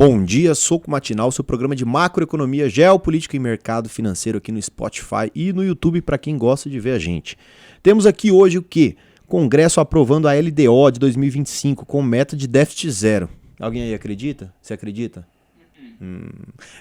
Bom dia, Soco Matinal, seu programa de macroeconomia, geopolítica e mercado financeiro aqui no Spotify e no YouTube para quem gosta de ver a gente. Temos aqui hoje o quê? Congresso aprovando a LDO de 2025 com meta de déficit zero. Alguém aí acredita? Você acredita?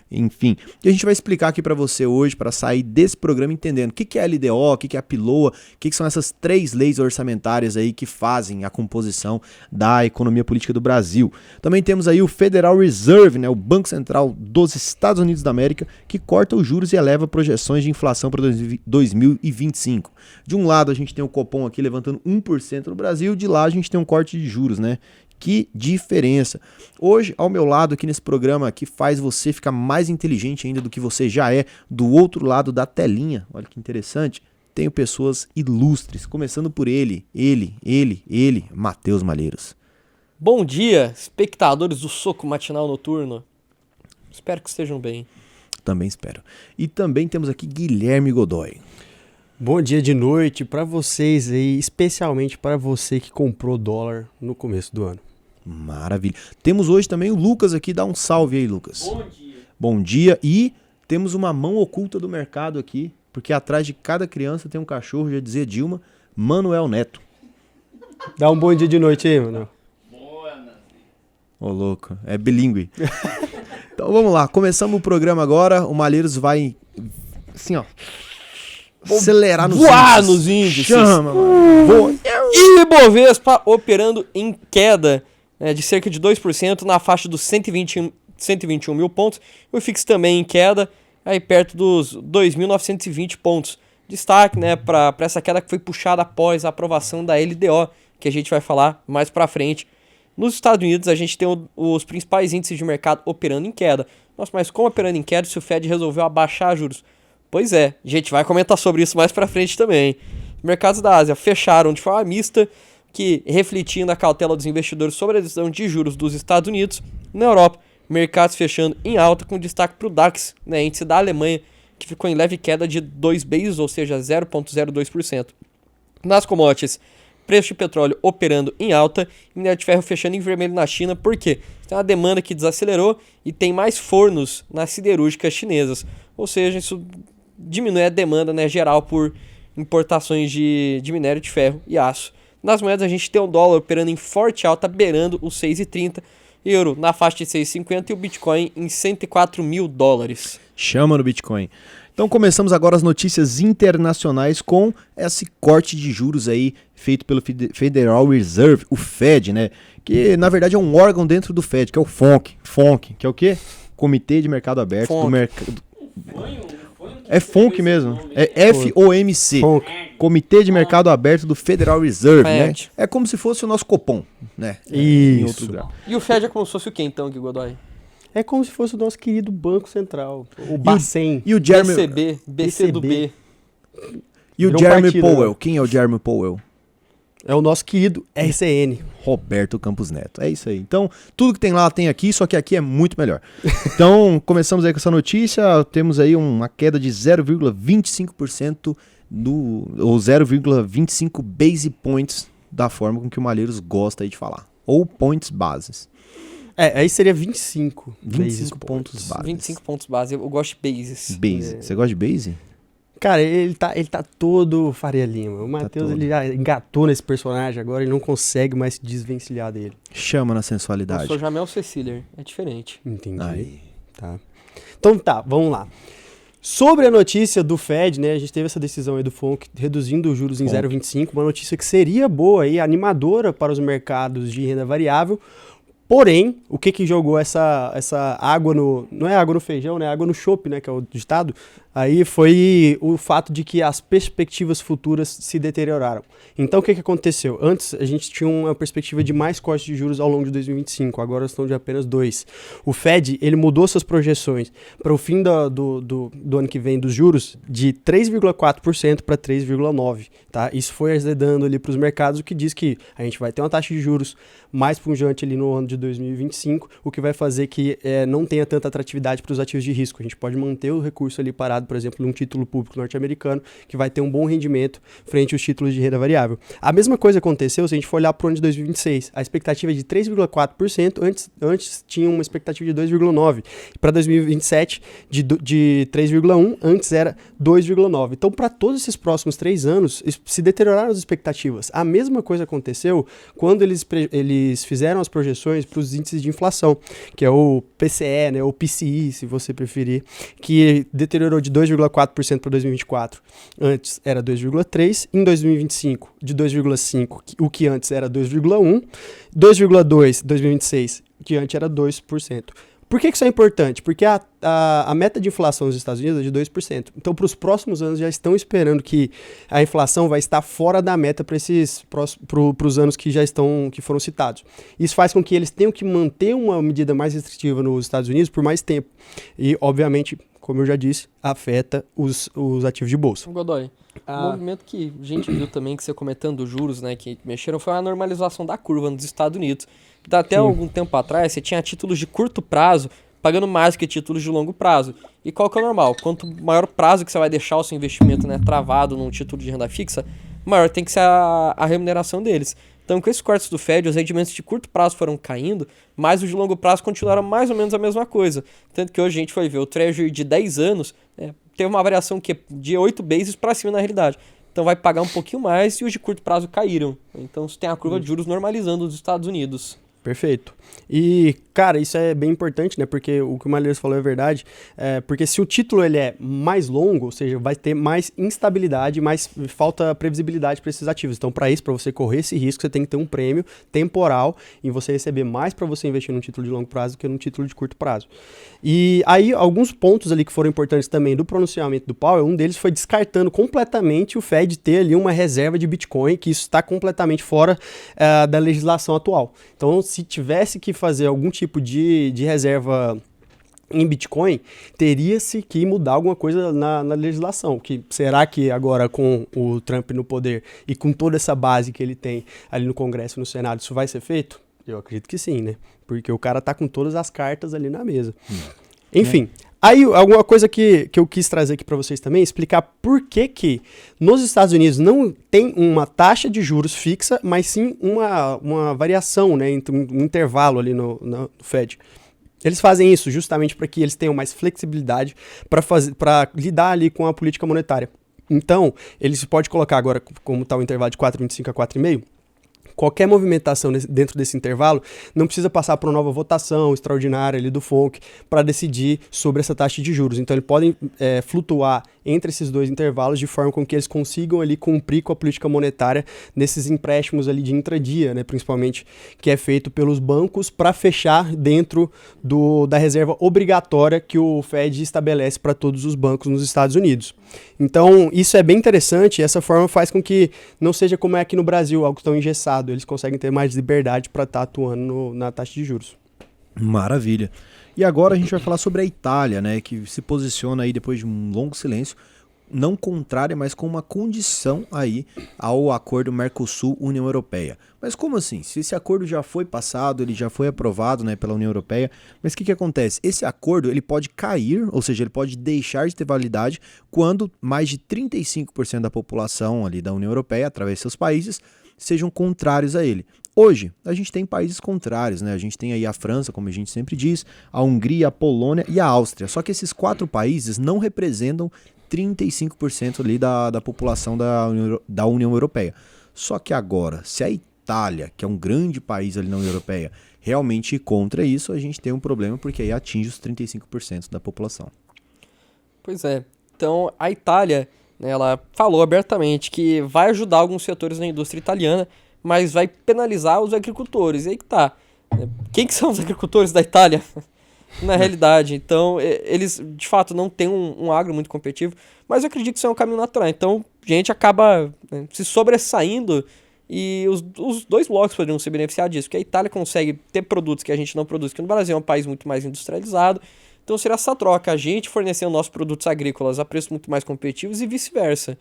Enfim, e a gente vai explicar aqui para você hoje, para sair desse programa entendendo o que é a LDO, o que é a PILOA, o que são essas três leis orçamentárias aí que fazem a composição da economia política do Brasil. Também temos aí o Federal Reserve, né, o Banco Central dos Estados Unidos da América, que corta os juros e eleva projeções de inflação para 2025. De um lado a gente tem o Copom aqui levantando 1% no Brasil, de lá a gente tem um corte de juros, né? Que diferença. Hoje, ao meu lado aqui nesse programa que faz você ficar mais inteligente ainda do que você já é, do outro lado da telinha, olha que interessante, tenho pessoas ilustres, começando por ele, Matheus Malheiros. Bom dia, espectadores do Soco Matinal Noturno. Espero que estejam bem. Também espero. E também temos aqui Guilherme Godoy. Bom dia de noite para vocês aí, especialmente para você que comprou dólar no começo do ano. Maravilha. Temos hoje também o Lucas aqui, dá um salve aí, Lucas. Bom dia. Bom dia, e temos uma mão oculta do mercado aqui, porque atrás de cada criança tem um cachorro, já dizia Dilma, Manuel Neto. Dá um bom dia de noite aí, mano. Ô, louco, é bilíngue. Então vamos lá, começamos o programa agora, o Malheiros vai, assim ó, acelerar nos índices. Chama, mano. E Ibovespa operando em queda de cerca de 2% na faixa dos 121 mil pontos. O IFIX também em queda, aí perto dos 2.920 pontos. Destaque, né, para essa queda que foi puxada após a aprovação da LDO, que a gente vai falar mais para frente. Nos Estados Unidos a gente tem os principais índices de mercado operando em queda. Nossa, mas como operando em queda se o Fed resolveu abaixar juros? Pois é, a gente vai comentar sobre isso mais pra frente também. Os mercados da Ásia fecharam de forma mista, que refletindo a cautela dos investidores sobre a decisão de juros dos Estados Unidos. Na Europa, mercados fechando em alta, com destaque para o DAX, né, índice da Alemanha, que ficou em leve queda de 2 bases, ou seja, 0,02%. Nas commodities, preço de petróleo operando em alta, e minério de ferro fechando em vermelho na China, porque tem uma demanda que desacelerou e tem mais fornos nas siderúrgicas chinesas. Ou seja, isso diminui a demanda, né, geral por importações de minério de ferro e aço. Nas moedas a gente tem o dólar operando em forte alta, beirando os 6,30, euro na faixa de 6,50 e o Bitcoin em 104 mil dólares. Chama no Bitcoin. Então começamos agora as notícias internacionais com esse corte de juros aí feito pelo Federal Reserve, o Fed, né? Que na verdade é um órgão dentro do Fed, que é o FONC, que é o quê? Comitê de Mercado Aberto FONC. do Mercado. É FONC mesmo, é FOMC, Comitê de Mercado Aberto do Federal Reserve, Fed. né? É como se fosse o nosso Copom, né? Isso. Em outro grau. E o Fed é como se fosse o quê então, Gui Godoy? É como se fosse o nosso querido Banco Central, o Bacen. E o Jeremy, BC do B. e o Virou Jeremy partido, Powell, né? quem é o Jeremy Powell? É o nosso querido RCN. Roberto Campos Neto, é isso aí. Então, tudo que tem lá tem aqui, só que aqui é muito melhor. Então, começamos aí com essa notícia, temos aí uma queda de 0,25% ou 0,25 base points da forma com que o Malheiros gosta aí de falar. Ou points bases. Aí seria 25. 25 pontos bases. 25 pontos base, eu gosto de bases. Base. Você gosta de base? Cara, ele tá todo Faria Lima. O Matheus, todo. ele já engatou nesse personagem agora, ele não consegue mais se desvencilhar dele. Chama na Eu sensualidade. sou Jamel Cecilier, é diferente. Entendi. Aí. Tá. Então tá, vamos lá. Sobre a notícia do Fed, né, a gente teve essa decisão aí do FONC reduzindo os juros em 0,25, uma notícia que seria boa e animadora para os mercados de renda variável. Porém, o que jogou essa água no... Não é água no feijão, né? Água no chope, né? Que é o ditado. Aí foi o fato de que as perspectivas futuras se deterioraram. Então, o que aconteceu? Antes, a gente tinha uma perspectiva de mais cortes de juros ao longo de 2025. Agora estão de apenas 2. O Fed, ele mudou suas projeções para o fim do ano que vem dos juros de 3,4% para 3,9%. Tá? Isso foi azedando ali para os mercados, o que diz que a gente vai ter uma taxa de juros mais pungente ali no ano de 2025, o que vai fazer que não tenha tanta atratividade para os ativos de risco. A gente pode manter o recurso ali parado aplicado, por exemplo, num título público norte-americano, que vai ter um bom rendimento frente aos títulos de renda variável. A mesma coisa aconteceu se a gente for olhar para o ano de 2026. A expectativa é de 3,4%, antes tinha uma expectativa de 2,9%. Para 2027, de 3,1%, antes era 2,9%. Então, para todos esses próximos 3 anos, se deterioraram as expectativas. A mesma coisa aconteceu quando eles fizeram as projeções para os índices de inflação, que é o PCE, né, ou PCI, se você preferir, que deteriorou de 2,4% para 2024. Antes era 2,3%, em 2025 de 2,5%, o que antes era 2,1%, 2,2% em 2026, que antes era 2%. Por que isso é importante? Porque a meta de inflação nos Estados Unidos é de 2%. Então, para os próximos anos, já estão esperando que a inflação vai estar fora da meta para os anos que que foram citados. Isso faz com que eles tenham que manter uma medida mais restritiva nos Estados Unidos por mais tempo. E, obviamente, como eu já disse, afeta os ativos de bolsa. Godoy, um movimento que a gente viu também, que você comentando os juros, né, que mexeram, foi a normalização da curva nos Estados Unidos. Até algum tempo atrás, você tinha títulos de curto prazo pagando mais que títulos de longo prazo. E qual que é o normal? Quanto maior o prazo que você vai deixar o seu investimento, né, travado num título de renda fixa, maior tem que ser a remuneração deles. Então, com esses cortes do Fed, os rendimentos de curto prazo foram caindo, mas os de longo prazo continuaram mais ou menos a mesma coisa. Tanto que hoje a gente foi ver o Treasury de 10 anos, teve uma variação de 8 bases para cima na realidade. Então vai pagar um pouquinho mais e os de curto prazo caíram. Então você tem a curva de juros normalizando nos Estados Unidos. Perfeito. E, cara, isso é bem importante, né? Porque o que o Malheiros falou é verdade. Porque se o título ele é mais longo, ou seja, vai ter mais instabilidade, mais falta previsibilidade para esses ativos. Então, para isso, para você correr esse risco, você tem que ter um prêmio temporal e você receber mais para você investir num título de longo prazo do que num título de curto prazo. E aí, alguns pontos ali que foram importantes também do pronunciamento do Powell, um deles foi descartando completamente o Fed ter ali uma reserva de Bitcoin, que isso está completamente fora da legislação atual. Então, se tivesse que fazer algum tipo de reserva em Bitcoin, teria-se que mudar alguma coisa na legislação. Será que agora com o Trump no poder e com toda essa base que ele tem ali no Congresso e no Senado, isso vai ser feito? Eu acredito que sim, né? Porque o cara tá com todas as cartas ali na mesa. Enfim, aí alguma coisa que eu quis trazer aqui para vocês também, explicar por que nos Estados Unidos não tem uma taxa de juros fixa, mas sim uma variação, né, entre um intervalo ali no Fed. Eles fazem isso justamente para que eles tenham mais flexibilidade para lidar ali com a política monetária. Então, eles podem colocar agora, como está o intervalo de 4,25 a 4,5, qualquer movimentação dentro desse intervalo não precisa passar por uma nova votação extraordinária ali do FONC para decidir sobre essa taxa de juros. Então, eles podem flutuar entre esses dois intervalos de forma com que eles consigam ali cumprir com a política monetária nesses empréstimos ali de intradia, né, principalmente, que é feito pelos bancos para fechar dentro da reserva obrigatória que o Fed estabelece para todos os bancos nos Estados Unidos. Então, isso é bem interessante e essa forma faz com que não seja como é aqui no Brasil, algo tão engessado. Eles conseguem ter mais liberdade para estar atuando na taxa de juros. Maravilha. E agora a gente vai falar sobre a Itália, né, que se posiciona aí depois de um longo silêncio, não contrária, mas com uma condição aí ao acordo Mercosul-União Europeia. Mas como assim? Se esse acordo já foi passado, ele já foi aprovado, né, pela União Europeia, mas o que acontece? Esse acordo ele pode cair, ou seja, ele pode deixar de ter validade quando mais de 35% da população ali da União Europeia, através de seus países, sejam contrários a ele. Hoje, a gente tem países contrários, né? A gente tem aí a França, como a gente sempre diz, a Hungria, a Polônia e a Áustria. Só que esses 4 países não representam 35% ali da população da União Europeia. Só que agora, se a Itália, que é um grande país ali na União Europeia, realmente ir contra isso, a gente tem um problema, porque aí atinge os 35% da população. Pois é. Então, a Itália, né, ela falou abertamente que vai ajudar alguns setores na indústria italiana, mas vai penalizar os agricultores. E aí que tá. Quem que são os agricultores da Itália? Na realidade. Então, eles, de fato, não têm um agro muito competitivo, mas eu acredito que isso é um caminho natural. Então, a gente acaba se sobressaindo e os dois blocos poderiam se beneficiar disso, porque a Itália consegue ter produtos que a gente não produz, que no Brasil é um país muito mais industrializado. Então, seria essa troca, a gente fornecendo nossos produtos agrícolas a preços muito mais competitivos e vice-versa.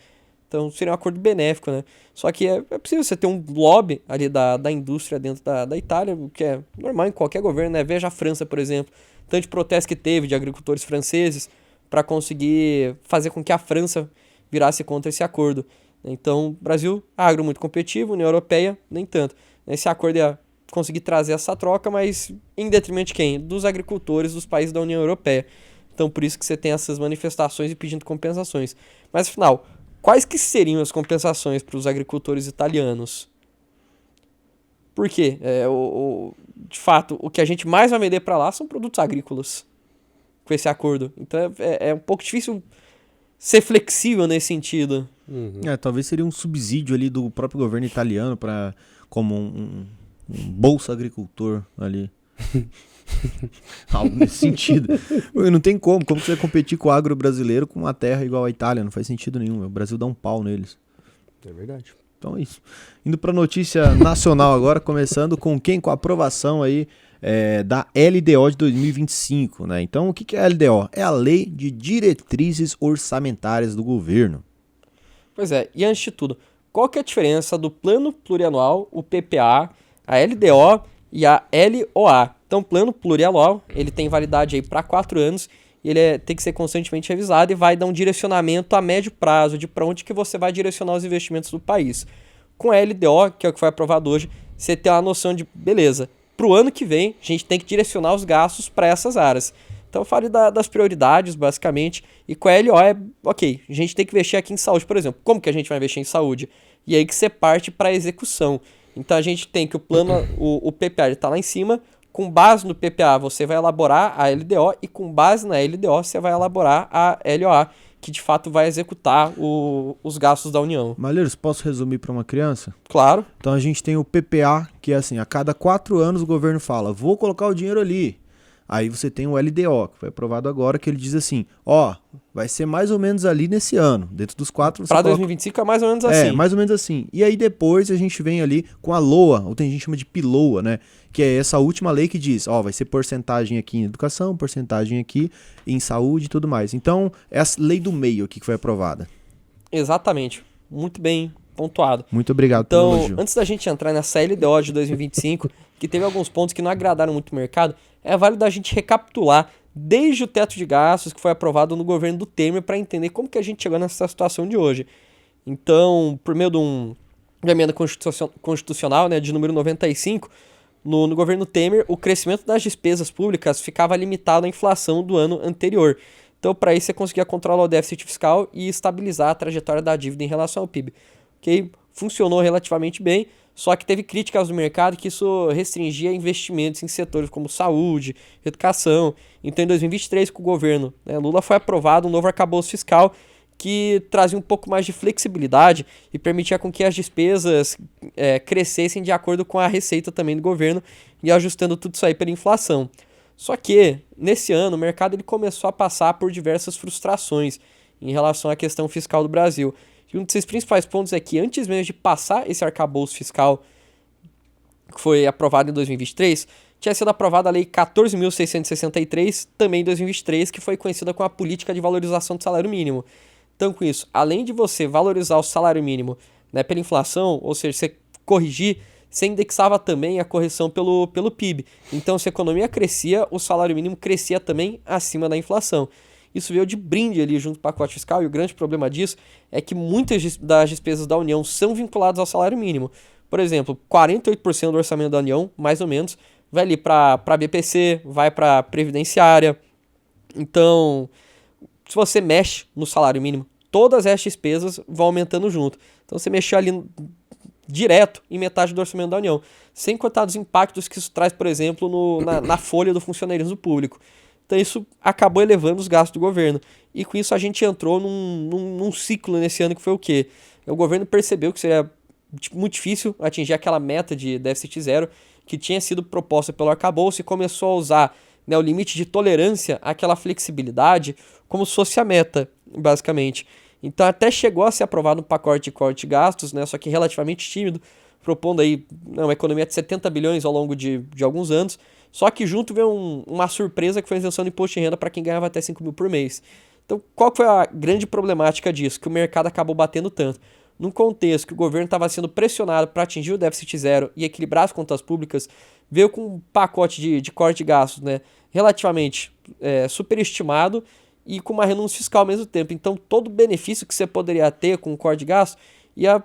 Então, seria um acordo benéfico, né? Só que é possível você ter um lobby ali da indústria dentro da Itália, o que é normal em qualquer governo, né? Veja a França, por exemplo, tanto de protesto que teve de agricultores franceses, para conseguir fazer com que a França virasse contra esse acordo. Então, Brasil, agro muito competitivo, União Europeia, nem tanto. Esse acordo ia conseguir trazer essa troca, mas em detrimento de quem? Dos agricultores dos países da União Europeia. Então, por isso que você tem essas manifestações e pedindo compensações. Mas, afinal, quais que seriam as compensações para os agricultores italianos? Por quê? De fato, o que a gente mais vai vender para lá são produtos agrícolas com esse acordo. Então, é um pouco difícil ser flexível nesse sentido. Talvez seria um subsídio ali do próprio governo italiano para como um bolsa agricultor ali. Algo nesse sentido. Não tem como que você vai competir com o agro brasileiro com uma terra igual a Itália, não faz sentido nenhum. O Brasil dá um pau neles. É verdade. Então é isso. Indo para notícia nacional agora, começando com a aprovação aí da LDO de 2025, né? Então o que é a LDO? É a Lei de Diretrizes Orçamentárias do Governo. Pois é, e antes de tudo, qual que é a diferença do Plano Plurianual, o PPA, a LDO e a LOA? Então, o Plano Plurianual, ele tem validade aí para 4 anos, e ele tem que ser constantemente revisado e vai dar um direcionamento a médio prazo de para onde que você vai direcionar os investimentos do país. Com a LDO, que é o que foi aprovado hoje, você tem uma noção de, beleza, para o ano que vem, a gente tem que direcionar os gastos para essas áreas. Então, eu falei das prioridades, basicamente, e com a LO ok, a gente tem que investir aqui em saúde, por exemplo. Como que a gente vai investir em saúde? E aí que você parte para a execução. Então, a gente tem que o plano, o PPA está lá em cima, com base no PPA você vai elaborar a LDO e com base na LDO você vai elaborar a LOA, que de fato vai executar os gastos da União. Malheiros, posso resumir para uma criança? Claro. Então a gente tem o PPA, que é assim, a cada 4 anos o governo fala, vou colocar o dinheiro ali. Aí você tem o LDO, que foi aprovado agora, que ele diz assim, vai ser mais ou menos ali nesse ano, dentro dos 4... Para 2025 é mais ou menos assim. É, mais ou menos assim. E aí depois a gente vem ali com a LOA, ou tem gente que chama de PILOA, né? Que é essa última lei que diz, vai ser porcentagem aqui em educação, porcentagem aqui em saúde e tudo mais. Então, é a lei do meio aqui que foi aprovada. Exatamente. Muito bem pontuado. Muito obrigado pelo elogio. Antes da gente entrar nessa LDO de 2025, que teve alguns pontos que não agradaram muito o mercado, é válido a gente recapitular desde o teto de gastos que foi aprovado no governo do Temer para entender como que a gente chegou nessa situação de hoje. Então, por meio de uma emenda constitucional, né, de número 95, no governo Temer, o crescimento das despesas públicas ficava limitado à inflação do ano anterior. Então, para isso, você conseguia controlar o déficit fiscal e estabilizar a trajetória da dívida em relação ao PIB. Ok? Funcionou relativamente bem, só que teve críticas do mercado que isso restringia investimentos em setores como saúde, educação. Então, em 2023, com o governo Lula, foi aprovado um novo arcabouço fiscal que trazia um pouco mais de flexibilidade e permitia com que as despesas crescessem de acordo com a receita também do governo e ajustando tudo isso aí pela inflação. Só que, nesse ano, o mercado ele começou a passar por diversas frustrações em relação à questão fiscal do Brasil. E um dos principais pontos é que, antes mesmo de passar esse arcabouço fiscal que foi aprovado em 2023, tinha sido aprovada a Lei 14.663, também em 2023, que foi conhecida como a Política de Valorização do Salário Mínimo. Então, com isso, além de você valorizar o salário mínimo pela inflação, ou seja, você corrigir, você indexava também a correção pelo PIB. Então, se a economia crescia, o salário mínimo crescia também acima da inflação. Isso veio de brinde ali junto com o pacote fiscal, e o grande problema disso é que muitas das despesas da União são vinculadas ao salário mínimo. Por exemplo, 48% do orçamento da União, mais ou menos, vai ali para a BPC, vai para a Previdenciária. Então, se você mexe no salário mínimo, todas essas despesas vão aumentando junto. Então, você mexeu ali direto em metade do orçamento da União, sem contar os impactos que isso traz, por exemplo, na folha do funcionalismo público. Então isso acabou elevando os gastos do governo. E com isso a gente entrou num ciclo nesse ano que foi o quê? O governo percebeu que seria muito difícil atingir aquela meta de déficit zero que tinha sido proposta pelo arcabouço e começou a usar o limite de tolerância, aquela flexibilidade, como se fosse a meta, basicamente. Então até chegou a ser aprovado um pacote de corte de gastos, só que relativamente tímido, propondo aí uma economia de 70 bilhões ao longo de alguns anos. Só que junto veio uma surpresa que foi a isenção do imposto de renda para quem ganhava até 5 mil por mês. Então, qual foi a grande problemática disso? Que o mercado acabou batendo tanto. Num contexto que o governo estava sendo pressionado para atingir o déficit zero e equilibrar as contas públicas, veio com um pacote de corte de gastos relativamente superestimado e com uma renúncia fiscal ao mesmo tempo. Então, todo benefício que você poderia ter com o corte de gasto ia,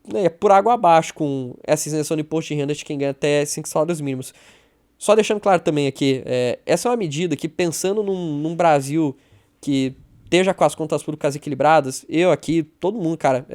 né, por água abaixo com essa isenção de imposto de renda de quem ganha até 5 salários mínimos. Só deixando claro também aqui, essa é uma medida que, pensando num Brasil que esteja com as contas públicas equilibradas, eu aqui, todo mundo, cara,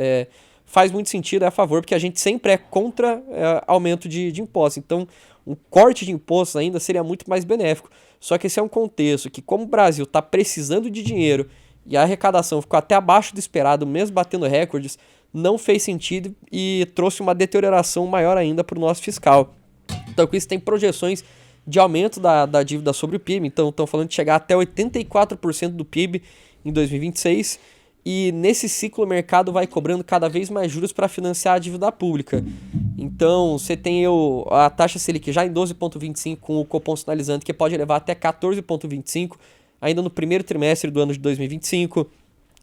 faz muito sentido, é a favor, porque a gente sempre é contra aumento de impostos. Então, um corte de impostos ainda seria muito mais benéfico. Só que esse é um contexto que, como o Brasil está precisando de dinheiro e a arrecadação ficou até abaixo do esperado, mesmo batendo recordes, não fez sentido e trouxe uma deterioração maior ainda para o nosso fiscal. Então, com isso, tem projeções de aumento da dívida sobre o PIB. Então, estão falando de chegar até 84% do PIB em 2026. E nesse ciclo, o mercado vai cobrando cada vez mais juros para financiar a dívida pública. Então, você tem a taxa Selic já em 12,25% com o Copom sinalizando que pode levar até 14,25% ainda no primeiro trimestre do ano de 2025.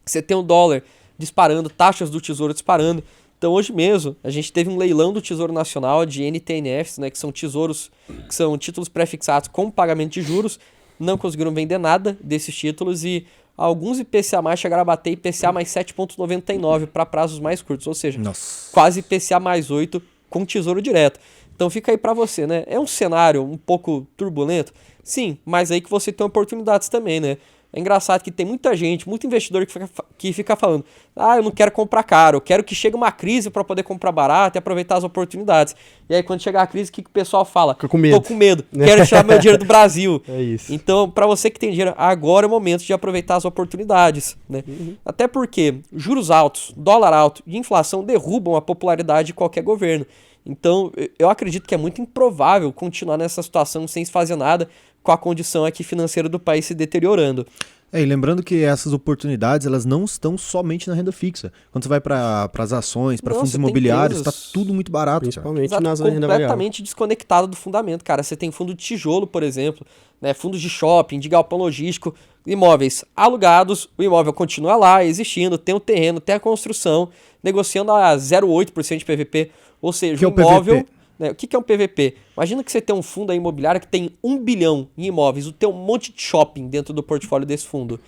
Você tem o dólar disparando, taxas do Tesouro disparando. Então, hoje mesmo, a gente teve um leilão do Tesouro Nacional de NTNFs, né, que são títulos pré-fixados com pagamento de juros. Não conseguiram vender nada desses títulos e alguns IPCA+, chegaram a bater IPCA mais 7,99 para prazos mais curtos, ou seja, quase IPCA mais 8 com tesouro direto. Então fica aí para você, né? É um cenário um pouco turbulento? Sim, mas aí que você tem oportunidades também, né? É engraçado que tem muita gente, muito investidor que fica falando: eu não quero comprar caro, eu quero que chegue uma crise para poder comprar barato e aproveitar as oportunidades. E aí quando chegar a crise, o que o pessoal fala? Fica com medo. Tô com medo, quero tirar meu dinheiro do Brasil. É isso. Então, para você que tem dinheiro, agora é o momento de aproveitar as oportunidades, né? Até porque juros altos, dólar alto e inflação derrubam a popularidade de qualquer governo. Então, eu acredito que é muito improvável continuar nessa situação sem se fazer nada, com a condição aqui financeira do país se deteriorando. E lembrando que essas oportunidades, elas não estão somente na renda fixa. Quando você vai para as ações, para fundos imobiliários, está tudo muito barato. Principalmente Exato, nas renda variável. Completamente desconectado do fundamento, cara. Você tem fundo de tijolo, por exemplo, né, fundos de shopping, de galpão logístico, imóveis alugados, o imóvel continua lá, existindo, tem o terreno, tem a construção, negociando a 0,8% de PVP, ou seja, o imóvel... Né, o que é um PVP? Imagina que você tem um fundo imobiliário que tem 1 bilhão em imóveis, tem um monte de shopping dentro do portfólio desse fundo.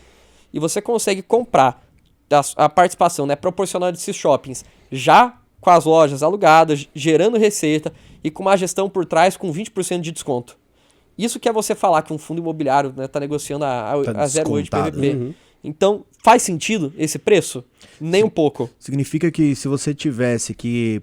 E você consegue comprar a participação, né, proporcional desses shoppings já com as lojas alugadas, gerando receita e com uma gestão por trás com 20% de desconto. Isso que é você falar que um fundo imobiliário está negociando a 0,8 de PVP. Então, faz sentido esse preço? Nem um pouco. Significa que se você tivesse que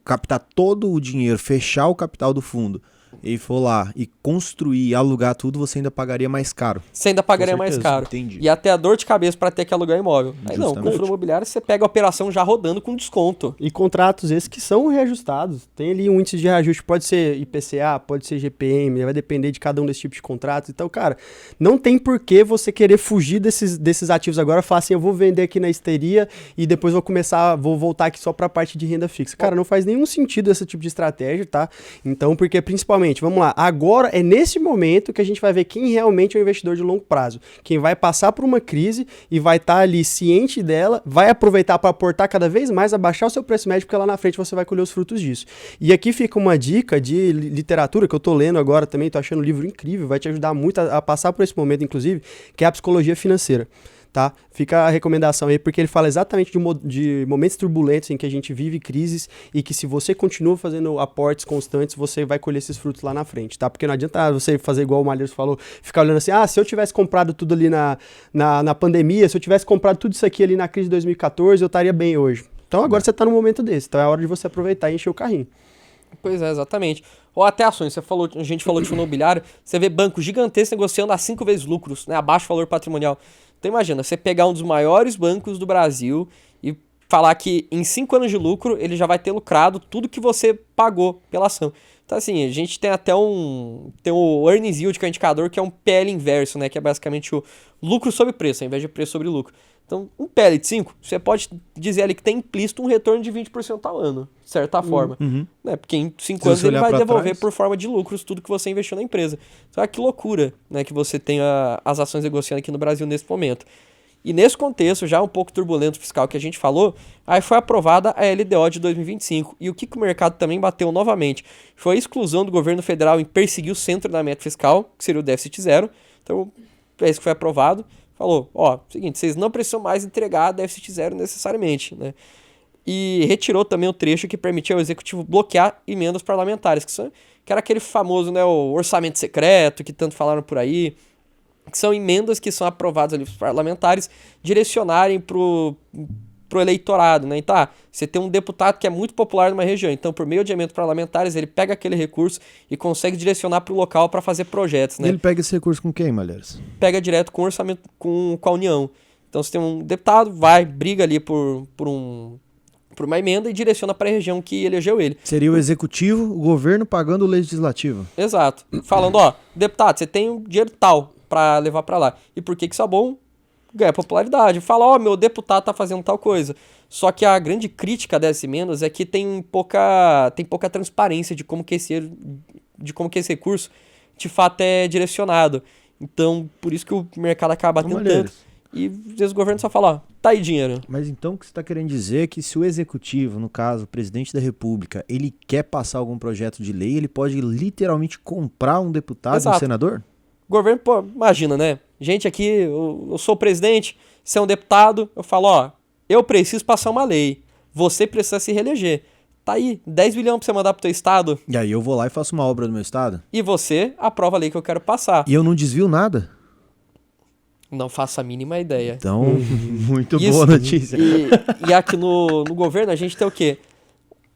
captar todo o dinheiro, fechar o capital do fundo e for lá e construir e alugar tudo, você ainda pagaria mais caro. Você ainda pagaria mais caro. Entendi. E até a dor de cabeça para ter que alugar imóvel. Aí não, com fundo imobiliário você pega a operação já rodando com desconto. E contratos esses que são reajustados. Tem ali um índice de reajuste, pode ser IPCA, pode ser GPM, vai depender de cada um desses tipos de contratos. Então, cara, não tem por que você querer fugir desses ativos agora, falar assim, eu vou vender aqui na histeria e depois vou voltar aqui só para a parte de renda fixa. Cara, não faz nenhum sentido esse tipo de estratégia, tá? Então, porque principalmente, vamos lá, agora é nesse momento que a gente vai ver quem realmente é um investidor de longo prazo. Quem vai passar por uma crise e vai estar ali ciente dela, vai aproveitar para aportar cada vez mais, abaixar o seu preço médio, porque lá na frente você vai colher os frutos disso. E aqui fica uma dica de literatura que eu tô lendo agora também, tô achando um livro incrível, vai te ajudar muito a passar por esse momento, inclusive, que é a psicologia financeira. Tá? Fica a recomendação aí, porque ele fala exatamente de momentos turbulentos em que a gente vive crises e que se você continua fazendo aportes constantes, você vai colher esses frutos lá na frente, tá? Porque não adianta você fazer igual o Malheiros falou, ficar olhando assim, se eu tivesse comprado tudo ali na pandemia, se eu tivesse comprado tudo isso aqui ali na crise de 2014, eu estaria bem hoje. Então agora você tá num momento desse, então é a hora de você aproveitar e encher o carrinho. Pois é, exatamente. Ou até ações, a gente falou de fundo imobiliário, você vê bancos gigantescos negociando a 5 vezes lucros, né, abaixo do valor patrimonial. Então imagina, você pegar um dos maiores bancos do Brasil e falar que em 5 anos de lucro ele já vai ter lucrado tudo que você pagou pela ação. Então assim, a gente tem até o earnings yield, que é um indicador, que é um PL inverso, né, que é basicamente o lucro sobre preço, ao invés de preço sobre lucro. Então, um PL de 5, você pode dizer ali que tem implícito um retorno de 20% ao ano, de certa forma. Né? Porque em 5 anos ele vai devolver por forma de lucros tudo que você investiu na empresa. Então, que loucura, né, que você tem as ações negociando aqui no Brasil nesse momento. E nesse contexto, já um pouco turbulento fiscal que a gente falou, aí foi aprovada a LDO de 2025. E o que o mercado também bateu novamente foi a exclusão do governo federal em perseguir o centro da meta fiscal, que seria o déficit zero. Então, é isso que foi aprovado, falou, seguinte, vocês não precisam mais entregar déficit zero necessariamente, né? E retirou também o trecho que permitia ao executivo bloquear emendas parlamentares, que era aquele famoso, né, o orçamento secreto, que tanto falaram por aí, que são emendas que são aprovadas ali para os parlamentares direcionarem pro eleitorado, né? Então, você tem um deputado que é muito popular numa região, então por meio de emendas parlamentares ele pega aquele recurso e consegue direcionar para o local para fazer projetos, né? Ele pega esse recurso com quem, Malheiros? Pega direto com o orçamento, com a União. Então você tem um deputado, briga ali por uma emenda e direciona para a região que elegeu ele. Seria o executivo, o governo pagando o legislativo. Exato. Falando, deputado, você tem um dinheiro tal para levar para lá. E por que isso é bom? Ganha popularidade. Fala, meu deputado tá fazendo tal coisa. Só que a grande crítica dessas emendas é que tem pouca transparência de como que esse recurso de fato é direcionado. Então, por isso que o mercado acaba batendo tanto. E às vezes o governo só fala, tá aí dinheiro. Mas então o que você está querendo dizer é que se o executivo, no caso, o presidente da república, ele quer passar algum projeto de lei, ele pode literalmente comprar um deputado, Exato. um senador? O governo, imagina, né? Gente, aqui, eu sou o presidente, você é um deputado, eu falo, eu preciso passar uma lei, você precisa se reeleger. Tá aí, 10 bilhões pra você mandar pro teu estado. E aí eu vou lá e faço uma obra no meu estado? E você aprova a lei que eu quero passar. E eu não desvio nada? Não faço a mínima ideia. Então, muito boa notícia. E aqui no governo a gente tem o quê?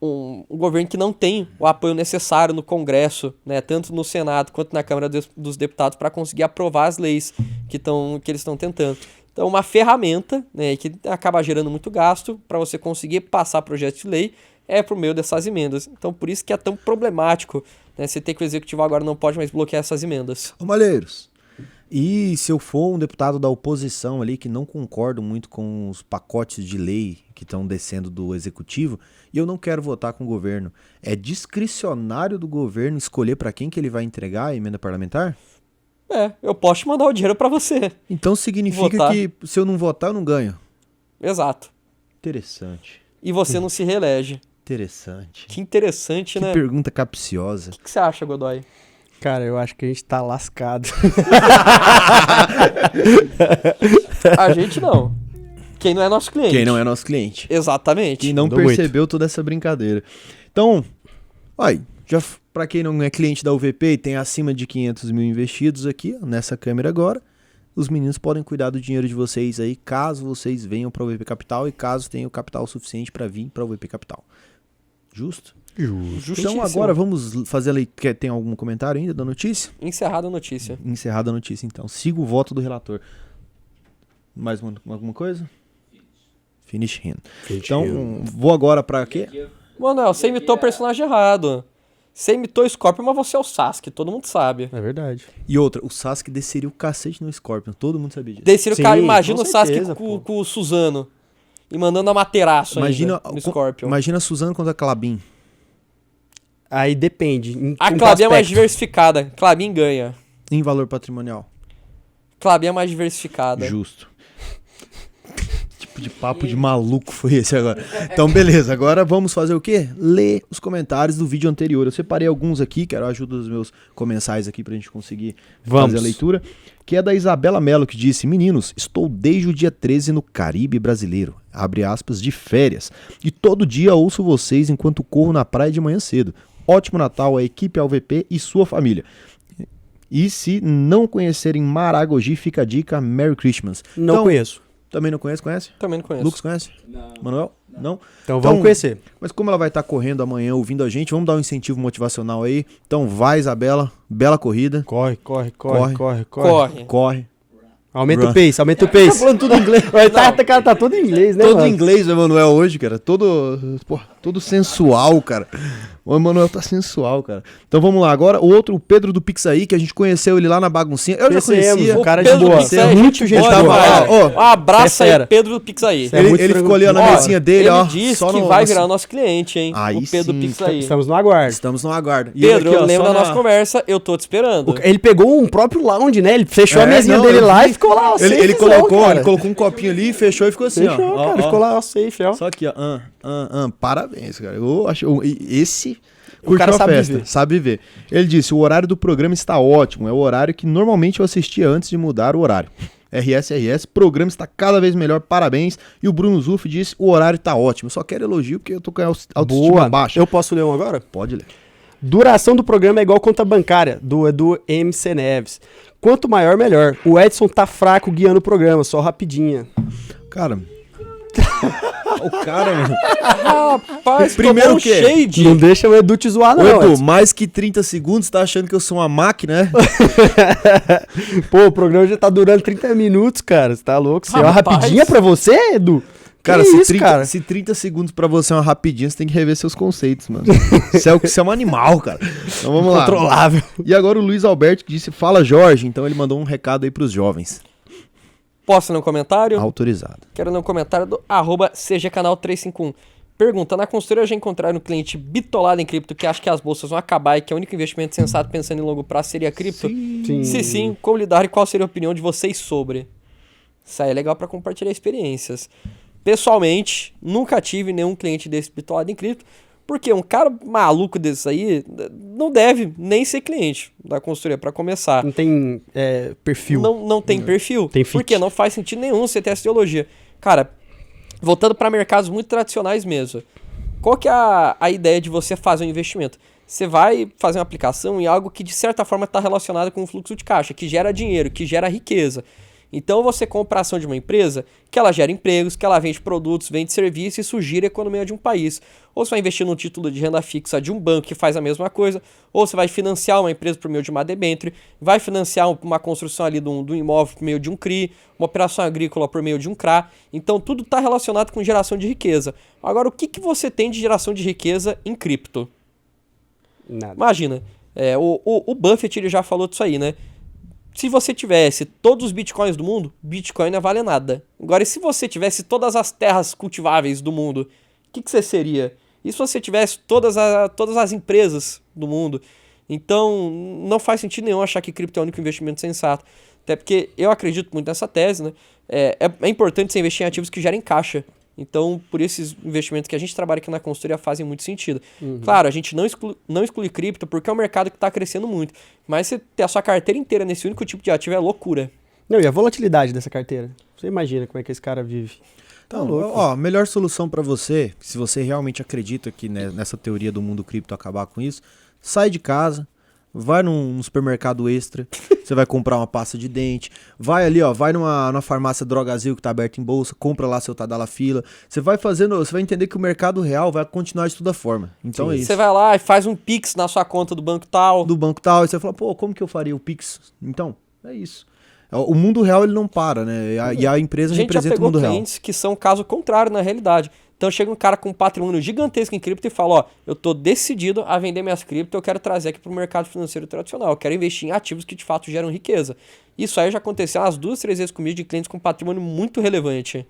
Um governo que não tem o apoio necessário no Congresso, né, tanto no Senado quanto na Câmara dos Deputados, para conseguir aprovar as leis que eles estão tentando. Então, uma ferramenta, né, que acaba gerando muito gasto para você conseguir passar projeto de lei é por meio dessas emendas. Então, por isso que é tão problemático, né, você ter que o Executivo agora não pode mais bloquear essas emendas. Ô Malheiros, e se eu for um deputado da oposição ali que não concordo muito com os pacotes de lei que estão descendo do executivo e eu não quero votar com o governo, é discricionário do governo escolher para quem que ele vai entregar a emenda parlamentar? Eu posso te mandar o dinheiro para você. Então significa Votar. que se eu não votar eu não ganho. Exato. Interessante. E você não se reelege. Interessante. Que interessante, Que né? pergunta capciosa. O que você acha, Godoy? Cara, eu acho que a gente tá lascado. A gente não. Quem não é nosso cliente. Quem não é nosso cliente. Exatamente. E não Mandou percebeu toda essa brincadeira. Então, para quem não é cliente da UVP e tem acima de 500 mil investidos aqui, ó, nessa câmera agora, os meninos podem cuidar do dinheiro de vocês aí, caso vocês venham para o UVP Capital e caso tenham capital suficiente para vir para o UVP Capital. Justo? Então agora vamos fazer a leitura. Tem algum comentário ainda da notícia? Encerrada a notícia. Encerrada a notícia, então. Siga o voto do relator. Mais alguma coisa? Finish him. Então, vou agora pra quê? Manuel, você imitou o personagem errado. Você imitou o Scorpion, mas você é o Sasuke, todo mundo sabe. É verdade. E outra, o Sasuke desceria o cacete no Scorpion. Todo mundo sabia disso. Desceram o Sim, cara, imagina com o Sasuke certeza, com o Suzano. E mandando a materaço Imagina, ainda no Scorpion. imagina a Suzano contra a Clabin. Aí depende. A Clabin é mais diversificada. Clabin ganha. Em valor patrimonial. Clabin é mais diversificada. Justo. Tipo de papo de maluco foi esse agora. Então, beleza. Agora vamos fazer o quê? Ler os comentários do vídeo anterior. Eu separei alguns aqui, quero a ajuda dos meus comensais aqui pra gente conseguir fazer a leitura. Que é da Isabela Mello, que disse: meninos, estou desde o dia 13 no Caribe brasileiro, abre aspas, de férias. E todo dia ouço vocês enquanto corro na praia de manhã cedo. Ótimo Natal à equipe AUVP e sua família. E se não conhecerem Maragogi, fica a dica, Merry Christmas. Não Então, conheço. Também não conhece? Conhece? Também não conheço. Lucas conhece? Não. Manuel? Não? Então vamos conhecer. Mas como ela vai estar correndo amanhã ouvindo a gente, vamos dar um incentivo motivacional aí. Então vai, Isabela. Bela corrida. Corre. Corre. Aumenta Run. o pace, aumenta o Tá pace. falando tudo em inglês. Cara, tá todo em inglês, né, Todo mano? em inglês, o Emanuel hoje, cara. Todo sensual, cara. O Emanuel tá sensual, cara. Então vamos lá. Agora, o Pedro do Pixaí, que a gente conheceu ele lá na baguncinha. Eu já conhecia. O cara de Pedro boa. Pixaí, Muito gente gente boa, boa. cara. Ó, Um abraço é aí, fera. Pedro do Pixaí. É muito Ele ficou ali ó, na Ó, mesinha dele, ele ó. disse só que no- vai virar nosso cliente, hein? Aí o Pedro sim. Pixaí. Estamos no aguardo. Estamos no aguardo. E Pedro, aqui, eu ó, lembro só da nossa conversa, eu tô te esperando. Ele pegou um próprio lounge, né? Ele fechou a mesinha não, dele eu lá vi. e ficou lá, ó, Ele safezão, cara. colocou um copinho ali, fechou e ficou assim, Fechou, ó. cara. Ó, Ficou ó. lá, ó, safe, ó. Só aqui, ó. Parabéns, cara. Eu acho. Esse curtiu cara a sabe festa, viver. sabe viver. Ele disse, o horário do programa está ótimo, é o horário que normalmente eu assistia antes de mudar o horário. RS, programa está cada vez melhor, parabéns. E o Bruno Zuff disse, o horário está ótimo. Eu só quero elogio porque eu tô com a autoestima baixa. Eu posso ler um agora? Pode ler. Duração do programa é igual conta bancária, do Edu MC Neves. Quanto maior, melhor. O Edson tá fraco guiando o programa, só rapidinha. Cara... o cara, mano... Rapaz, Primeiro tomou um o quê? shade. Não deixa o Edu te zoar, Ô, não. Edu, Edson. mais que 30 segundos, tá achando que eu sou uma máquina, né? Pô, o programa já tá durando 30 minutos, cara. Você tá louco? Você é uma Rapaz. rapidinha pra você, Edu? Cara, Que se, isso, 30, cara? se 30 segundos pra você é uma rapidinha, você tem que rever seus conceitos, mano. Você é um animal, cara. Então vamos lá. Controlável. E agora o Luiz Alberto que disse, fala Jorge. Então ele mandou um recado aí pros jovens. Posso ler um comentário? Autorizado. Quero ler um comentário do @cgcanal351. Pergunta, na consultoria já encontraram um cliente bitolado em cripto que acha que as bolsas vão acabar e que é o único investimento sensato pensando em longo prazo seria cripto? Sim. Se sim, como lidar e qual seria a opinião de vocês sobre? Isso aí é legal para compartilhar experiências. Pessoalmente, nunca tive nenhum cliente desse bitolado em cripto, porque um cara maluco desse aí não deve nem ser cliente da consultoria para começar. Não tem perfil. Não tem perfil. Tem fit. Porque não faz sentido nenhum você ter essa ideologia. Cara, voltando para mercados muito tradicionais mesmo. Qual que é a ideia de você fazer um investimento? Você vai fazer uma aplicação em algo que de certa forma está relacionado com o fluxo de caixa, que gera dinheiro, que gera riqueza. Então você compra a ação de uma empresa que ela gera empregos, que ela vende produtos, vende serviços e isso gira a economia de um país. Ou você vai investir num título de renda fixa de um banco que faz a mesma coisa, ou você vai financiar uma empresa por meio de uma debênture, vai financiar uma construção ali de um imóvel por meio de um CRI, uma operação agrícola por meio de um CRA. Então tudo está relacionado com geração de riqueza. Agora, o que você tem de geração de riqueza em cripto? Nada. Imagina, o Buffett ele já falou disso aí, né? Se você tivesse todos os bitcoins do mundo, bitcoin não vale nada. Agora, e se você tivesse todas as terras cultiváveis do mundo, o que você seria? E se você tivesse todas as empresas do mundo? Então, não faz sentido nenhum achar que cripto é o único investimento sensato. Até porque eu acredito muito nessa tese, né? É importante você investir em ativos que gerem caixa. Então, por esses investimentos que a gente trabalha aqui na consultoria fazem muito sentido. Claro, a gente não exclui cripto porque é um mercado que está crescendo muito. Mas você ter a sua carteira inteira nesse único tipo de ativo é loucura. Não, e a volatilidade dessa carteira? Você imagina como é que esse cara vive. Então, ó, a melhor solução pra você, se você realmente acredita que nessa teoria do mundo cripto acabar com isso, sai de casa, vai num supermercado extra, você vai comprar uma pasta de dente, vai ali, ó, vai numa farmácia Drogazil que tá aberta em bolsa, compra lá seu Tadalafila, você vai entender que o mercado real vai continuar de toda forma. Então é isso. Você vai lá e faz um Pix na sua conta do banco tal. Do banco tal, e você fala, pô, como que eu faria o Pix? Então, é isso. O mundo real, ele não para, né? E a empresa A gente já representa o pegou mundo real. clientes que são o caso contrário na realidade. Então chega um cara com um patrimônio gigantesco em cripto e fala, ó, eu tô decidido a vender minhas cripto, eu quero trazer aqui pro mercado financeiro tradicional, eu quero investir em ativos que de fato geram riqueza. Isso aí já aconteceu umas 2, 3 vezes comigo de clientes com patrimônio muito relevante.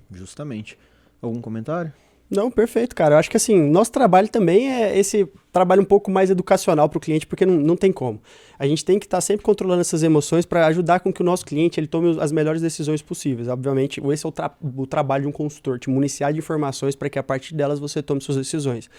Justamente. Algum comentário? Não, perfeito, cara. Eu acho que assim, nosso trabalho também é esse trabalho um pouco mais educacional para o cliente, porque não tem como. A gente tem que estar sempre controlando essas emoções para ajudar com que o nosso cliente ele tome as melhores decisões possíveis. Obviamente, esse é o trabalho de um consultor, te municiar de informações para que a partir delas você tome suas decisões.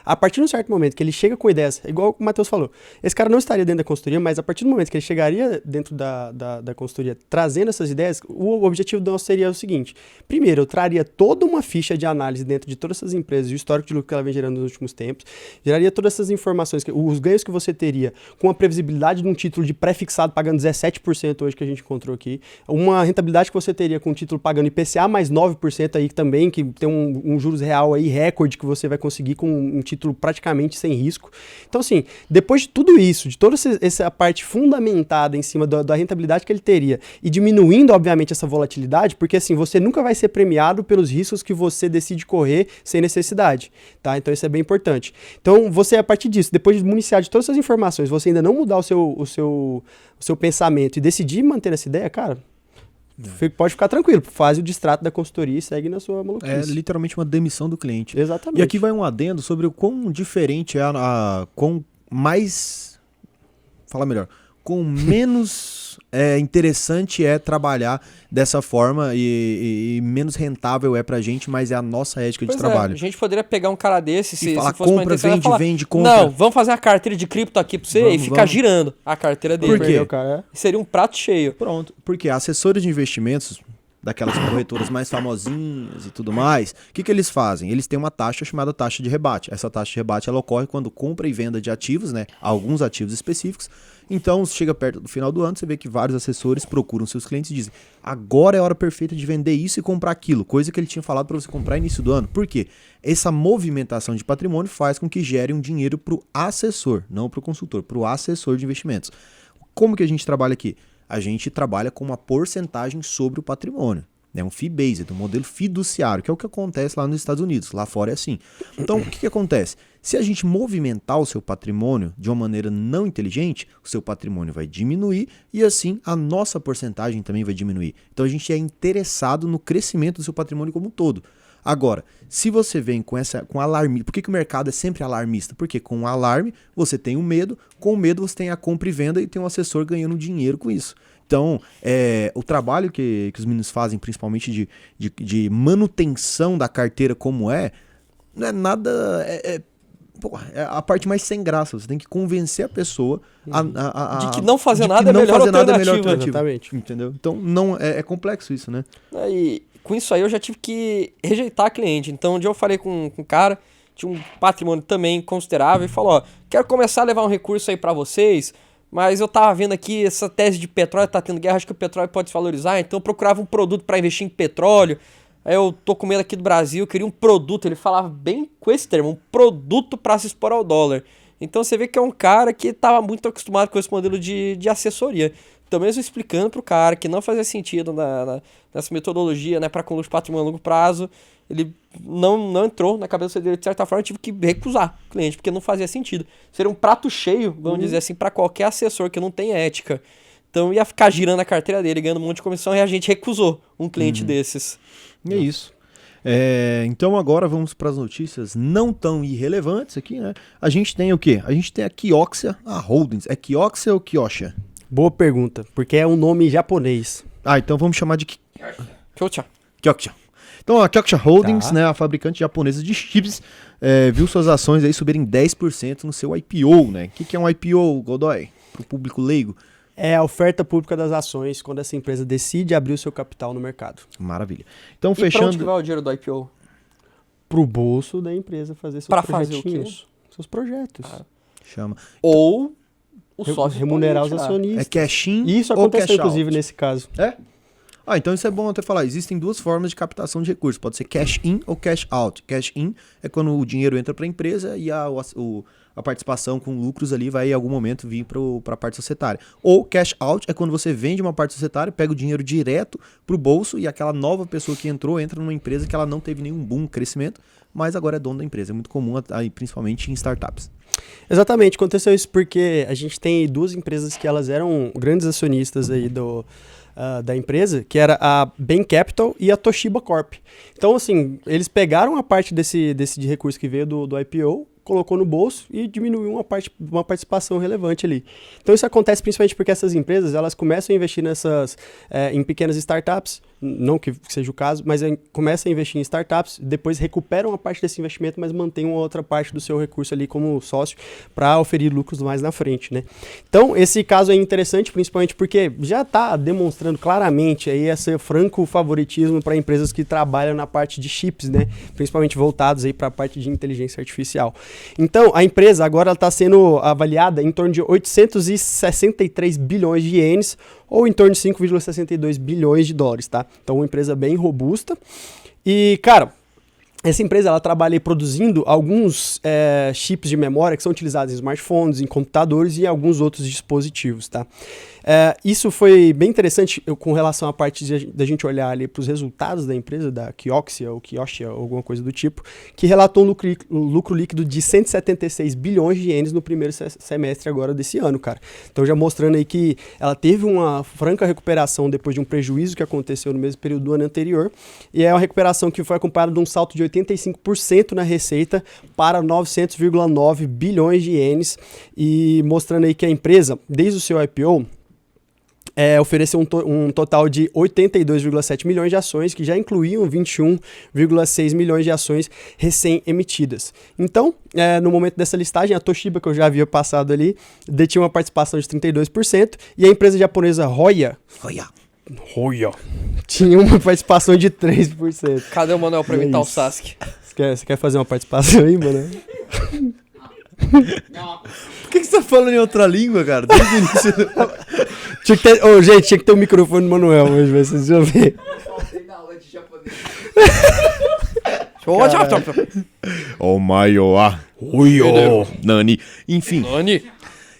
A partir de um certo momento que ele chega com ideias, igual o Matheus falou, esse cara não estaria dentro da consultoria, mas a partir do momento que ele chegaria dentro da consultoria trazendo essas ideias, o objetivo nosso seria o seguinte: primeiro, eu traria toda uma ficha de análise dentro de todas essas empresas, o histórico de lucro que ela vem gerando nos últimos tempos, geraria todas essas informações, os ganhos que você teria com a previsibilidade de um título de pré-fixado pagando 17% hoje que a gente encontrou aqui, uma rentabilidade que você teria com um título pagando IPCA mais 9% aí também, que tem um juros real aí, recorde que você vai conseguir com um título praticamente sem risco. Então, assim, depois de tudo isso, de toda essa parte fundamentada em cima da rentabilidade que ele teria e diminuindo, obviamente, essa volatilidade, porque, assim, você nunca vai ser premiado pelos riscos que você decide correr sem necessidade, tá? Então, isso é bem importante. Então, você, a partir disso, depois de municiar de todas essas informações, você ainda não mudar o seu pensamento e decidir manter essa ideia, cara, pode ficar tranquilo, faz o distrato da consultoria e segue na sua maluquice. É literalmente uma demissão do cliente. Exatamente. E aqui vai um adendo sobre o quão diferente é quão mais... Fala melhor. Com menos interessante é trabalhar dessa forma e menos rentável é pra gente, mas é a nossa ética de trabalho. A gente poderia pegar um cara desse, se falar, fosse compra, vende, vende, compra. Não, vamos fazer uma carteira de cripto aqui pra você e ficar girando a carteira dele. Por quê? Seria um prato cheio. Pronto, porque assessores de investimentos, daquelas corretoras mais famosinhas e tudo mais, o que eles fazem? Eles têm uma taxa chamada taxa de rebate. Essa taxa de rebate ela ocorre quando compra e venda de ativos, né? Alguns ativos específicos. Então, chega perto do final do ano, você vê que vários assessores procuram seus clientes e dizem: agora é a hora perfeita de vender isso e comprar aquilo, coisa que ele tinha falado para você comprar no início do ano. Por quê? Essa movimentação de patrimônio faz com que gere um dinheiro para o assessor, não para o consultor, para o assessor de investimentos. Como que a gente trabalha aqui? A gente trabalha com uma porcentagem sobre o patrimônio. É um fee-based, um modelo fiduciário, que é o que acontece lá nos Estados Unidos. Lá fora é assim. Então, o que acontece? Se a gente movimentar o seu patrimônio de uma maneira não inteligente, o seu patrimônio vai diminuir e assim a nossa porcentagem também vai diminuir. Então, a gente é interessado no crescimento do seu patrimônio como um todo. Agora, se você vem com alarme, por que o mercado é sempre alarmista? Porque com o alarme você tem o medo, com o medo você tem a compra e venda e tem um assessor ganhando dinheiro com isso. Então, o trabalho que os meninos fazem, principalmente de manutenção da carteira como não é nada... É a parte mais sem graça. Você tem que convencer a pessoa de que não fazer nada é a melhor alternativa. Exatamente. Entendeu? Então, não, é complexo isso, né? E com isso aí eu já tive que rejeitar cliente. Então, um dia eu falei com um cara, tinha um patrimônio também considerável, e falou: ó, quero começar a levar um recurso aí pra vocês, mas eu tava vendo aqui essa tese de petróleo, tá tendo guerra, acho que o petróleo pode se valorizar, então eu procurava um produto para investir em petróleo. Aí eu tô com medo aqui do Brasil, eu queria um produto, ele falava bem com esse termo, um produto para se expor ao dólar. Então você vê que é um cara que tava muito acostumado com esse modelo de assessoria. Então mesmo explicando pro cara que não fazia sentido nessa metodologia, né, para condução de patrimônio a longo prazo, ele não entrou na cabeça dele. De certa forma, eu tive que recusar o cliente, porque não fazia sentido. Seria um prato cheio, vamos dizer assim, para qualquer assessor que não tem ética. Então ia ficar girando a carteira dele, ganhando um monte de comissão, e a gente recusou um cliente desses. É isso. Então agora vamos para as notícias não tão irrelevantes aqui, né? A gente tem o quê? A gente tem a Kioxia, a Holdings. É Kioxia ou Kioxia? Boa pergunta, porque é um nome japonês. Então vamos chamar de Kioxia. Então a Kioxia Holdings, né, a fabricante japonesa de chips, viu suas ações aí subirem 10% no seu IPO, né? O que é um IPO, Godoy? Para o público leigo. É a oferta pública das ações quando essa empresa decide abrir o seu capital no mercado. Maravilha. Então, fechando... pra onde que vai o dinheiro do IPO? Pro bolso da empresa fazer seus projetinhos. Seus projetos. Chama. Ou o sócio remunerar os acionistas. É cash-in. Isso aconteceu, inclusive, nesse caso. Então isso é bom até falar. Existem duas formas de captação de recursos. Pode ser cash-in ou cash-out. Cash-in é quando o dinheiro entra para a empresa e a participação com lucros ali vai em algum momento vir para a parte societária. Ou cash-out é quando você vende uma parte societária, pega o dinheiro direto para o bolso e aquela nova pessoa que entra numa empresa que ela não teve nenhum boom, crescimento, mas agora é dono da empresa. É muito comum, principalmente em startups. Exatamente, aconteceu isso porque a gente tem duas empresas que elas eram grandes acionistas aí da empresa, que era a Bain Capital e a Toshiba Corp. Então, assim, eles pegaram a parte desse de recurso que veio do IPO, colocou no bolso e diminuiu uma participação relevante ali. Então isso acontece principalmente porque essas empresas elas começam a investir em pequenas startups, não que seja o caso, mas começam a investir em startups, depois recuperam a parte desse investimento, mas mantêm uma outra parte do seu recurso ali como sócio para oferir lucros mais na frente, né? Então esse caso é interessante principalmente porque já está demonstrando claramente aí esse franco favoritismo para empresas que trabalham na parte de chips, né? Principalmente voltados aí para a parte de inteligência artificial. Então, a empresa agora está sendo avaliada em torno de 863 bilhões de ienes, ou em torno de 5,62 bilhões de dólares, tá? Então, uma empresa bem robusta. E, cara, essa empresa ela trabalha aí produzindo alguns chips de memória que são utilizados em smartphones, em computadores e em alguns outros dispositivos, tá? Isso foi bem interessante com relação à parte da gente olhar ali para os resultados da empresa, da Kioxia ou Kioxia, alguma coisa do tipo, que relatou um lucro líquido de 176 bilhões de ienes no primeiro semestre agora desse ano, cara. Então já mostrando aí que ela teve uma franca recuperação depois de um prejuízo que aconteceu no mesmo período do ano anterior, e é uma recuperação que foi acompanhada de um salto de 85% na receita para 900,9 bilhões de ienes, e mostrando aí que a empresa, desde o seu IPO, ofereceu um total de 82,7 milhões de ações, que já incluíam 21,6 milhões de ações recém-emitidas. Então, no momento dessa listagem, a Toshiba, que eu já havia passado ali, detinha uma participação de 32%, e a empresa japonesa Hoya tinha uma participação de 3%. Cadê o Manuel pra imitar o isso. Sasuke? Você quer fazer uma participação aí, mano? Por que você tá falando em outra língua, cara? Desde o início. Gente, tinha que ter um microfone do Manuel hoje, vocês vão ver. Oh my Nani. Enfim. Nani.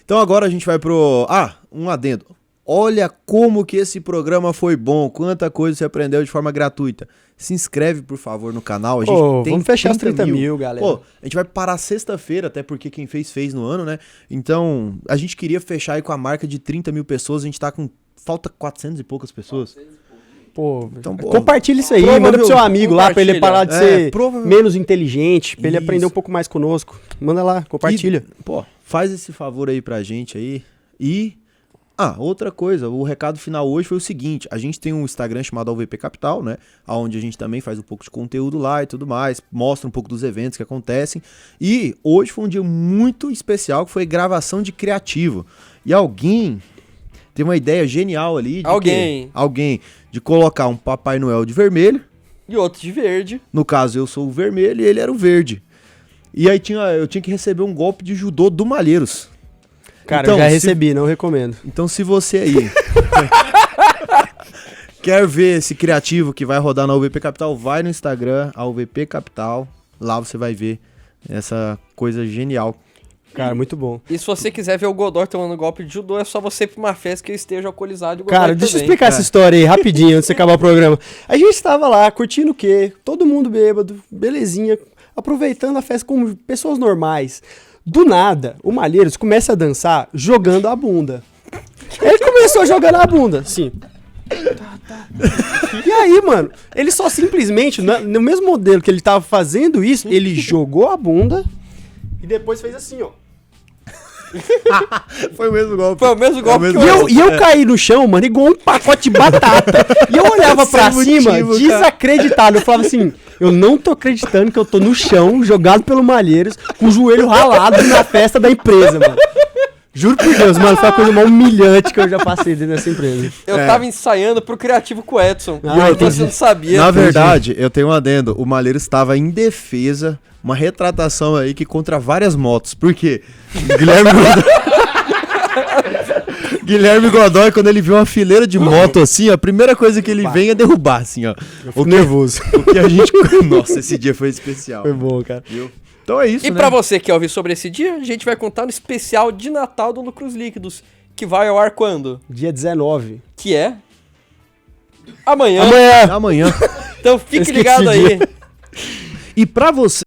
Então agora a gente vai pro... um adendo. Olha como que esse programa foi bom, quanta coisa você aprendeu de forma gratuita. Se inscreve, por favor, no canal. A gente tem vamos fechar os 30 mil, galera. Pô, a gente vai parar sexta-feira, até porque quem fez no ano, né? Então, a gente queria fechar aí com a marca de 30 mil pessoas, a gente tá com... Falta 400 e poucas pessoas. Pô, então, compartilha isso aí, manda pro seu amigo lá pra ele parar de ser menos inteligente, pra ele aprender um pouco mais conosco. Manda lá, compartilha. Faz esse favor aí pra gente aí. E... outra coisa, o recado final hoje foi o seguinte, a gente tem um Instagram chamado AVP Capital, né, onde a gente também faz um pouco de conteúdo lá e tudo mais, mostra um pouco dos eventos que acontecem, e hoje foi um dia muito especial, que foi gravação de criativo, e alguém teve uma ideia genial ali, alguém de colocar um Papai Noel de vermelho, e outro de verde, no caso eu sou o vermelho e ele era o verde, e aí eu tinha que receber um golpe de judô do Malheiros. Cara, então, eu já recebi, não recomendo. Então, se você aí quer ver esse criativo que vai rodar na UVP Capital, vai no Instagram, a UVP Capital. Lá você vai ver essa coisa genial. Cara, muito bom. E se você quiser ver o Godoy tomando golpe de judô, é só você ir pra uma festa que eu esteja alcoolizado e o Godoy Cara, deixa eu explicar essa história aí rapidinho, antes de acabar o programa. A gente estava lá, curtindo o quê? Todo mundo bêbado, belezinha, aproveitando a festa como pessoas normais. Do nada, o Malheiros começa a dançar jogando a bunda. Ele começou jogando a bunda, assim. E aí, mano, ele só simplesmente, no mesmo modelo que ele tava fazendo isso, ele jogou a bunda e depois fez assim, ó. Foi o mesmo golpe. Foi o mesmo golpe E eu caí no chão, mano, igual um pacote de batata. E eu olhava pra cima, desacreditado. Eu falava assim, eu não tô acreditando que eu tô no chão, jogado pelo Malheiros, com o joelho ralado na festa da empresa, mano. Juro por Deus, mano, foi a coisa mais humilhante que eu já passei dentro dessa empresa. Eu tava ensaiando pro criativo com o Edson. Você não sabia. Na verdade, eu tenho um adendo. O Malheiros estava em defesa, uma retratação aí que contra várias motos. Por quê? Guilherme Godoy, quando ele viu uma fileira de moto assim, a primeira coisa que ele vem é derrubar, assim, ó. Eu fico nervoso. Porque a gente... Nossa, esse dia foi especial. Foi bom, cara. Viu? Então é isso, né? E pra você que quer ouvir sobre esse dia, a gente vai contar no especial de Natal do Lucros Líquidos, que vai ao ar quando? Dia 19. Que é? Amanhã. Amanhã. Então fique ligado aí. E pra você...